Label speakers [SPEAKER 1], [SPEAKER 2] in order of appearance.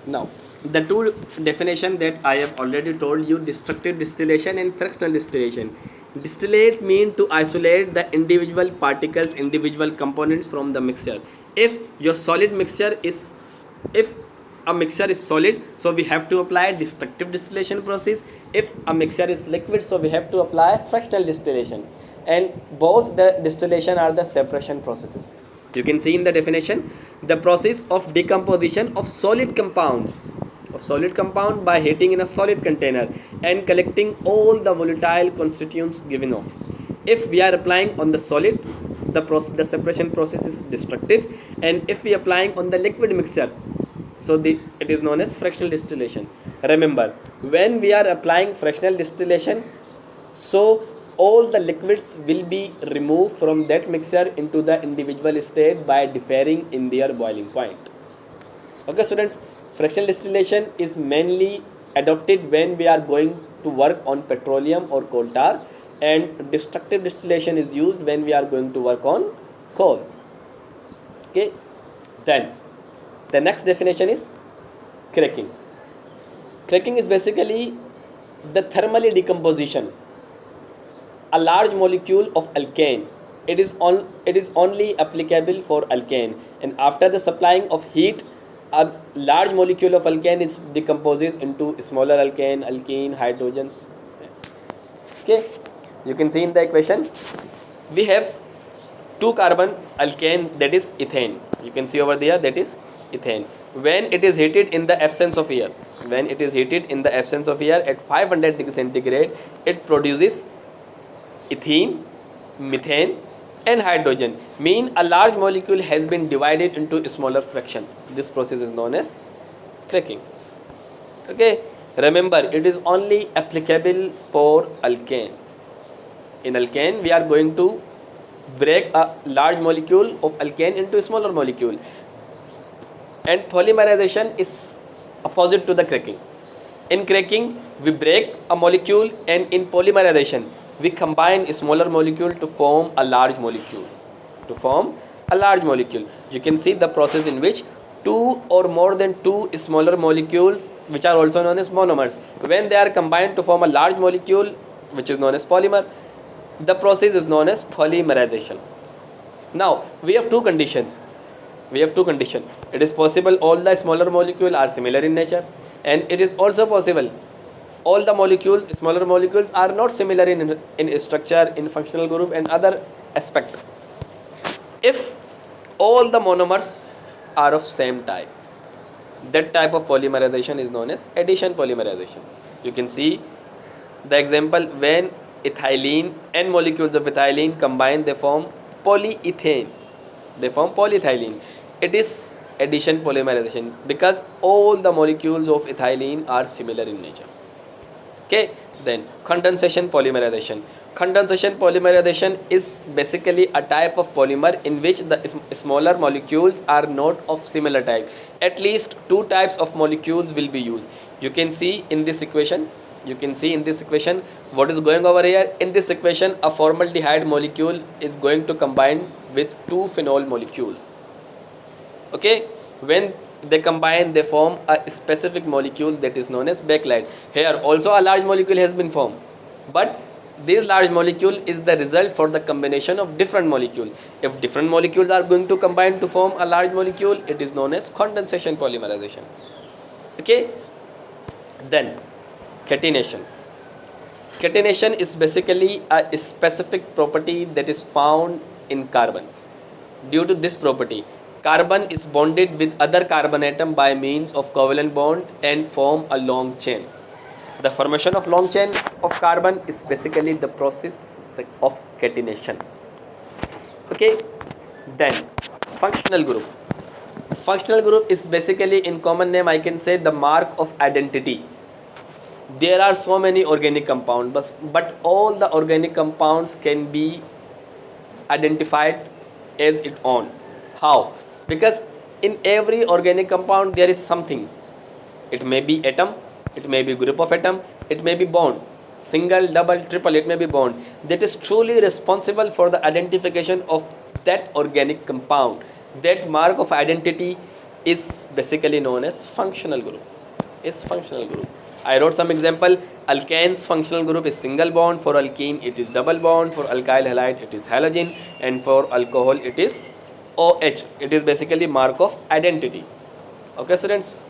[SPEAKER 1] Now, the two definition that I have already told you, destructive distillation and fractional distillation. Distillate mean to isolate the individual particles, individual components from the mixture. If your solid mixture is, if a mixture is solid, so we have to apply destructive distillation process. If a mixture is liquid, so we have to apply fractional distillation. And both the distillation are the separation processes. You can see in the definition, the process of decomposition of solid compounds, by heating in a solid container and collecting all the volatile constituents given off. If we are applying on the solid, the separation process is destructive, and if we are applying on the liquid mixture, so it is known as fractional distillation. Remember, when we are applying fractional distillation, so all the liquids will be removed from that mixture into the individual state by differing in their boiling point. Okay, students, fractional distillation is mainly adopted when we are going to work on petroleum or coal tar, and destructive distillation is used when we are going to work on coal. Okay, then the next definition is cracking. Cracking is basically the thermal decomposition a large molecule of alkane. It is only applicable for alkane, and after the supplying of heat, a large molecule of alkane is decomposes into smaller alkane, alkene, hydrogens. Okay, you can see in the equation we have two carbon alkane, that is ethane. You can see over there, that is ethane. When it is heated in the absence of air, at 500 degree centigrade, it produces ethene, methane, and hydrogen. Mean a large molecule has been divided into smaller fractions. This process is known as cracking. Okay, remember, it is only applicable for alkane. In alkane, we are going to break a large molecule of alkane into a smaller molecule, and polymerization is opposite to the cracking. In cracking, we break a molecule, and in polymerization, we combine a smaller molecule to form a large molecule. You can see the process in which two or more than two smaller molecules, which are also known as monomers, when they are combined to form a large molecule, which is known as polymer, the process is known as polymerization. Now, we have two conditions. It is possible all the smaller molecules are similar in nature, and it is also possible all the smaller molecules, are not similar in structure, in functional group, and other aspect. If all the monomers are of same type, that type of polymerization is known as addition polymerization. You can see the example, when ethylene, n molecules of ethylene combine, they form polyethylene. It is addition polymerization because all the molecules of ethylene are similar in nature. Okay, then condensation polymerization. Condensation polymerization is basically a type of polymer in which the smaller molecules are not of similar type. At least two types of molecules will be used. You can see in this equation what is going over here. In this equation, a formaldehyde molecule is going to combine with two phenol molecules. Okay, when they combine, they form a specific molecule that is known as bakelite. Here also a large molecule has been formed, but this large molecule is the result for the combination of different molecules. If different molecules are going to combine to form a large molecule, it is known as condensation polymerization. Okay, then catenation. Catenation is basically a specific property that is found in carbon. Due to this property, carbon is bonded with other carbon atom by means of covalent bond and form a long chain. The formation of long chain of carbon is basically the process of catenation. Okay, then functional group. Functional group is basically, in common name I can say, the mark of identity. There are so many organic compounds, but all the organic compounds can be identified as its own. How? Because in every organic compound there is something. It may be atom, it may be group of atom, it may be bond, single, double, triple, it may be bond, that is truly responsible for the identification of that organic compound. That mark of identity is basically known as functional group. Is functional group. I wrote some example. Alkane's functional group is single bond. For alkene, it is double bond. For alkyl halide, it is halogen. And for alcohol, it is OH. It is basically mark of identity. Okay, students.